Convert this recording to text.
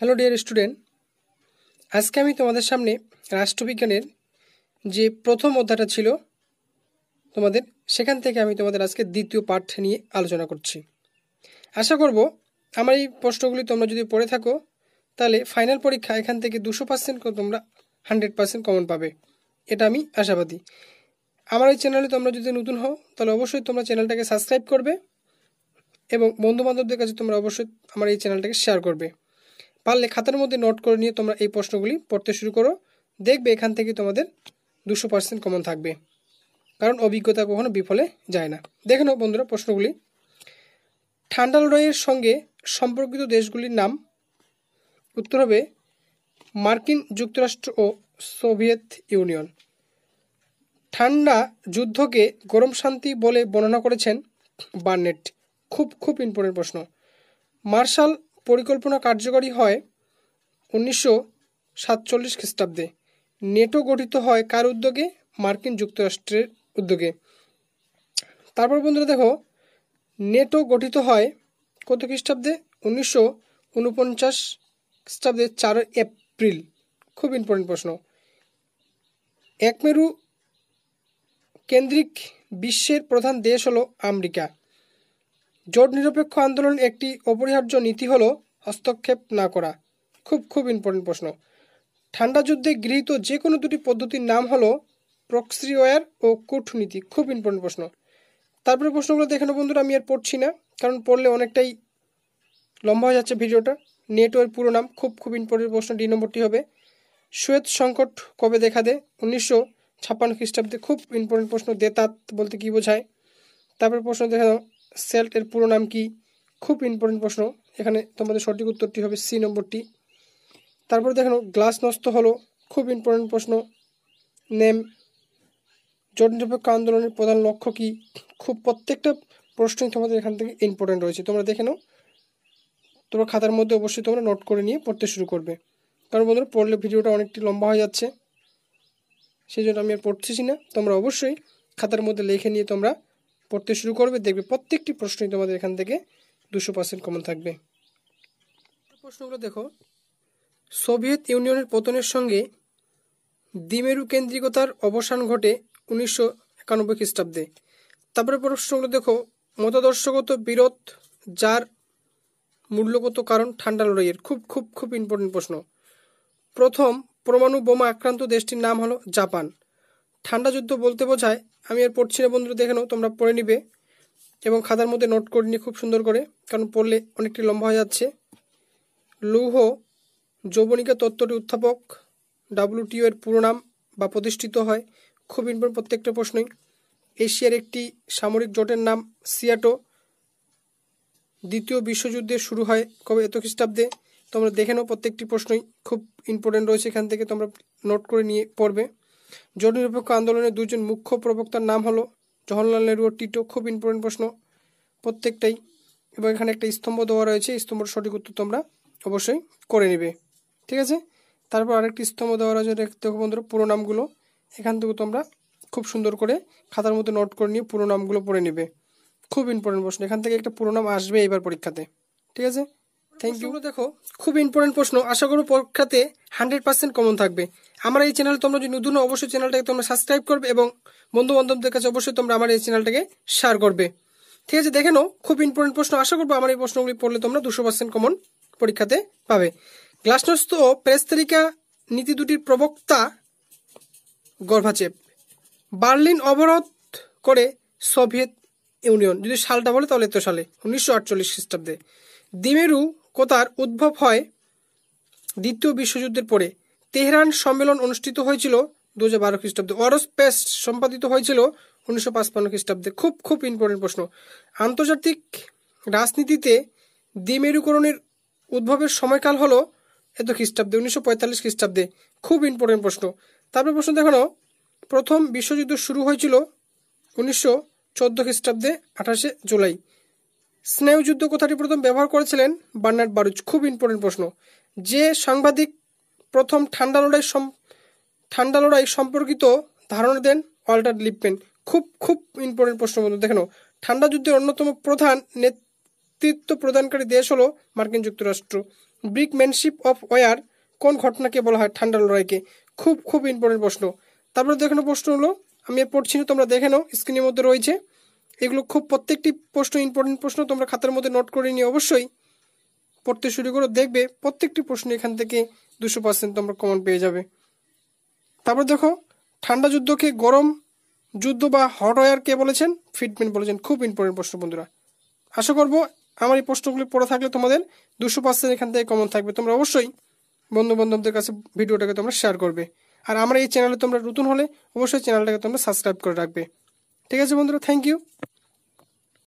Hello dear student, আজকে আমি তোমাদের সামনে রাষ্ট্রবিজ্ঞানের যে প্রথম অধ্যায়টা ছিল তোমাদের, সেখান থেকে আমি তোমাদের আজকে দ্বিতীয় পাঠ নিয়ে আলোচনা করছি। আশা করব আমার এই প্রশ্নগুলি তোমরা যদি পড়ে থাকো তাহলে ফাইনাল পরীক্ষা এখান থেকে 200% তোমরা 100% কমন পাবে, এটা আমি আশাবাদী। আমার এই চ্যানেলে তোমরা যদি নতুন হও তাহলে অবশ্যই তোমরা চ্যানেলটাকে সাবস্ক্রাইব করবে এবং বন্ধুবান্ধবদের কাছে তোমরা অবশ্যই আমার এই চ্যানেলটাকে শেয়ার করবে। পারলে খাতার মধ্যে নোট করে নিয়ে তোমরা এই প্রশ্নগুলি পড়তে শুরু করো, দেখবে এখান থেকে তোমাদের 200% কমন থাকবে, কারণ অভিজ্ঞতা কখনো বিফলে যায় না। দেখে নাও বন্ধুরা প্রশ্নগুলি। ঠান্ডা লড়াইয়ের সঙ্গে সম্পর্কিত দেশগুলির নাম। উত্তর হবে মার্কিন যুক্তরাষ্ট্র ও সোভিয়েত ইউনিয়ন। ঠান্ডা যুদ্ধকে গরম শান্তি বলে বর্ণনা করেছেন বার্নেট। খুব ইম্পর্টেন্ট প্রশ্ন। মার্শাল পরিকল্পনা কার্যকরী হয় 1947 খ্রিস্টাব্দে। নেটো গঠিত হয় কার উদ্যোগে? মার্কিন যুক্তরাষ্ট্রের উদ্যোগে। তারপর বন্ধুরা দেখো, নেটো গঠিত হয় কত খ্রিস্টাব্দে? 1949 খ্রিস্টাব্দে 4 এপ্রিল। খুব ইম্পর্টেন্ট প্রশ্ন। একমেরু কেন্দ্রিক বিশ্বের প্রধান দেশ হলো আমেরিকা। জোট নিরপেক্ষ আন্দোলন একটি অপরিহার্য নীতি হলো হস্তক্ষেপ না করা। খুব ইম্পর্টেন্ট প্রশ্ন। ঠান্ডা যুদ্ধে গৃহীত যে কোনো দুটি পদ্ধতির নাম হলো প্রক্সি ওয়ার ও কূটনীতি। খুব ইম্পর্টেন্ট প্রশ্ন। তারপরে প্রশ্নগুলো দেখে নেব বন্ধুরা, আমি আর পড়ছি না, কারণ পড়লে অনেকটাই লম্বা হয়ে যাচ্ছে ভিডিওটা। নেটোর পুরো নাম। খুব ইম্পর্টেন্ট প্রশ্ন। ডি নম্বরটি হবে সুয়েজ সংকট কবে দেখা দেয়? 1956 খ্রিস্টাব্দে। খুব ইম্পর্টেন্ট প্রশ্ন। দেতাত বলতে কি বোঝায়? তারপরে প্রশ্ন দেখা দাও, সেল্ট এর পুরো নাম কি? খুব ইম্পর্টেন্ট প্রশ্ন। এখানে তোমাদের সঠিক উত্তরটি হবে সি নম্বরটি। তারপরে দেখানো গ্লাস নষ্ট হলো। খুব ইম্পর্টেন্ট প্রশ্ন। নেম জোট নিরপেক্ষ আন্দোলনের প্রধান লক্ষ্য কি? প্রত্যেকটা প্রশ্নই তোমাদের এখান থেকে ইম্পর্টেন্ট রয়েছে, তোমরা দেখে নাও। তোমরা খাতার মধ্যে অবশ্যই তোমরা নোট করে নিয়ে পড়তে শুরু করবে, কারণ বন্ধুরা পড়লে ভিডিওটা অনেকটি লম্বা হয়ে যাচ্ছে, সেই জন্য আমি আর পড়তেছি না। তোমরা অবশ্যই খাতার মধ্যে লিখে নিয়ে তোমরা পড়তে শুরু করবে, দেখবে প্রত্যেকটি প্রশ্নই তোমাদের এখান থেকে 200% কমন থাকবে। প্রশ্নগুলো দেখো, সোভিয়েত ইউনিয়নের পতনের সঙ্গে দ্বিমেরু কেন্দ্রিকতার অবসান ঘটে 1991 খ্রিস্টাব্দে। তারপরে প্রশ্নগুলো দেখো, মতাদর্শগত বিরোধ যার মূল্যগত কারণ ঠান্ডা লড়াইয়ের। খুব ইম্পর্টেন্ট প্রশ্ন। প্রথম পরমাণু বোমা আক্রান্ত দেশটির নাম হলো জাপান। ঠান্ডা যুদ্ধ বলতে বোঝায়। আমি আর পড়ছি না বন্ধুরা, দেখে নাও, তোমরা পড়ে নিবে এবং খাতার মধ্যে নোট করে নিয়ে খুব সুন্দর করে, কারণ পড়লে অনেকটি লম্বা হয়ে যাচ্ছে। লৌহ যৌবনিকা তত্ত্বটি উত্থাপক WTO এর পুরো নাম বা প্রতিষ্ঠিত হয়। খুব ইম্পর্টেন্ট প্রত্যেকটা প্রশ্নই। এশিয়ার একটি সামরিক জোটের নাম সিয়াটো। দ্বিতীয় বিশ্বযুদ্ধে শুরু হয় কবে? এত খ্রিস্টাব্দে। তোমরা দেখে নাও, প্রত্যেকটি প্রশ্নই খুব ইম্পর্টেন্ট রয়েছে, এখান থেকে তোমরা নোট করে নিয়ে পড়বে। জোট নিরপেক্ষ আন্দোলনের দুজন মুখ্য প্রবক্তার নাম হলো জওহরলাল নেহরু ও টিটো। খুব ইম্পর্টেন্ট প্রশ্ন প্রত্যেকটাই। এবং এখানে একটা স্তম্ভ দেওয়া রয়েছে, স্তম্ভের সঠিক উত্তর তোমরা অবশ্যই করে নেবে, ঠিক আছে। তারপর আরেকটি স্তম্ভ দেওয়া রয়েছে, দেখো বন্ধুরা পুরো নামগুলো। এখান থেকে তোমরা খুব সুন্দর করে খাতার মধ্যে নোট করে নিয়ে পুরো নামগুলো পড়ে নেবে। খুব ইম্পর্টেন্ট প্রশ্ন, এখান থেকে একটা পুরো নাম আসবে এবার পরীক্ষাতে, ঠিক আছে। Thank you. দেখো খুব ইম্পর্টেন্ট প্রশ্ন, আশা করব পরীক্ষাতে 100% কমন থাকবে। আমার এই চ্যানেল তোমরা যদি নতুন অবশ্যই চ্যানেলটাকে তোমরা সাবস্ক্রাইব করবে এবং বন্ধু বান্ধবদের কাছে অবশ্যই তোমরা আমার এই চ্যানেলটাকে শেয়ার করবে, ঠিক আছে। দেখে নাও, খুব ইম্পর্টেন্ট প্রশ্ন। আশা করবো আমার এই প্রশ্নগুলি পড়লে তোমরা 200% কমন পরীক্ষাতে পাবে। গ্লাসনস্ত ও পেরেস্তেরিকা নীতি দুটির প্রবক্তা গর্বাচেভ। বার্লিন অবরোধ করে সোভিয়েত ইউনিয়ন। যদি সালটা বলে তাহলে তো সালে 1948 খ্রিস্টাব্দে। দ্বিমেরু কোথার উদ্ভব হয় দ্বিতীয় বিশ্বযুদ্ধের পরে। তেহরান সম্মেলন অনুষ্ঠিত হয়েছিল 2012 খ্রিস্টাব্দে। অরস পেস্ট সম্পাদিত হয়েছিল 1955 খ্রিস্টাব্দে। খুব ইম্পর্টেন্ট প্রশ্ন। আন্তর্জাতিক রাজনীতিতে দ্বিমেরুকরণের উদ্ভবের সময়কাল হলো এত খ্রিস্টাব্দে, 1945 খ্রিস্টাব্দে। খুব ইম্পর্টেন্ট প্রশ্ন। তারপরে প্রশ্ন দেখানো, প্রথম বিশ্বযুদ্ধ শুরু হয়েছিল 1914 খ্রিস্টাব্দে 28 জুলাই। স্নেহ যুদ্ধ কথাটি প্রথম ব্যবহার করেছিলেন বার্নার্ড বারুচ। খুব ইম্পর্টেন্ট প্রশ্ন। যে সাংবাদিক প্রথম ঠান্ডা লড়াই সম্পর্কিত ধারণা দেন? Walter Lippmann. খুব ইম্পর্টেন্ট প্রশ্ন বন্ধু। দেখেন, ঠান্ডা যুদ্ধের অন্যতম প্রধান নেতৃত্ব প্রদানকারী দেশ হলো মার্কিন যুক্তরাষ্ট্র। ব্রিকম্যানশিপ অফ ওয়ার কোন ঘটনাকে বলা হয় ঠান্ডা লড়াইকে? খুব খুব ইম্পর্টেন্ট প্রশ্ন। তারপরে দেখে নাও প্রশ্ন হলো, আমি আর পড়ছি না, তোমরা দেখে নাও, স্ক্রিনের মধ্যে রয়েছে। এগুলো খুব প্রত্যেকটি প্রশ্ন ইম্পর্টেন্ট প্রশ্ন, তোমরা খাতার মধ্যে নোট করে নিয়ে অবশ্যই পড়তে শুরু করো, দেখবে প্রত্যেকটি প্রশ্ন এখান থেকে 200% তোমরা কমন পেয়ে যাবে। তারপর দেখো, ঠান্ডা যুদ্ধকে গরম যুদ্ধ বা হট ওয়ার কে বলেছেন? ফিটম্যান বলেছেন। খুব ইম্পর্টেন্ট প্রশ্ন বন্ধুরা। আশা করবো আমার এই প্রশ্নগুলি পড়ে থাকলে তোমাদের 200% এখান থেকে কমন থাকবে। তোমরা অবশ্যই বন্ধু বান্ধবদের কাছে ভিডিওটাকে তোমরা শেয়ার করবে। আর আমার এই চ্যানেলে তোমরা নতুন হলে অবশ্যই চ্যানেলটাকে তোমরা সাবস্ক্রাইব করে রাখবে। ঠিক আছে বন্ধুরা, থ্যাংক ইউ।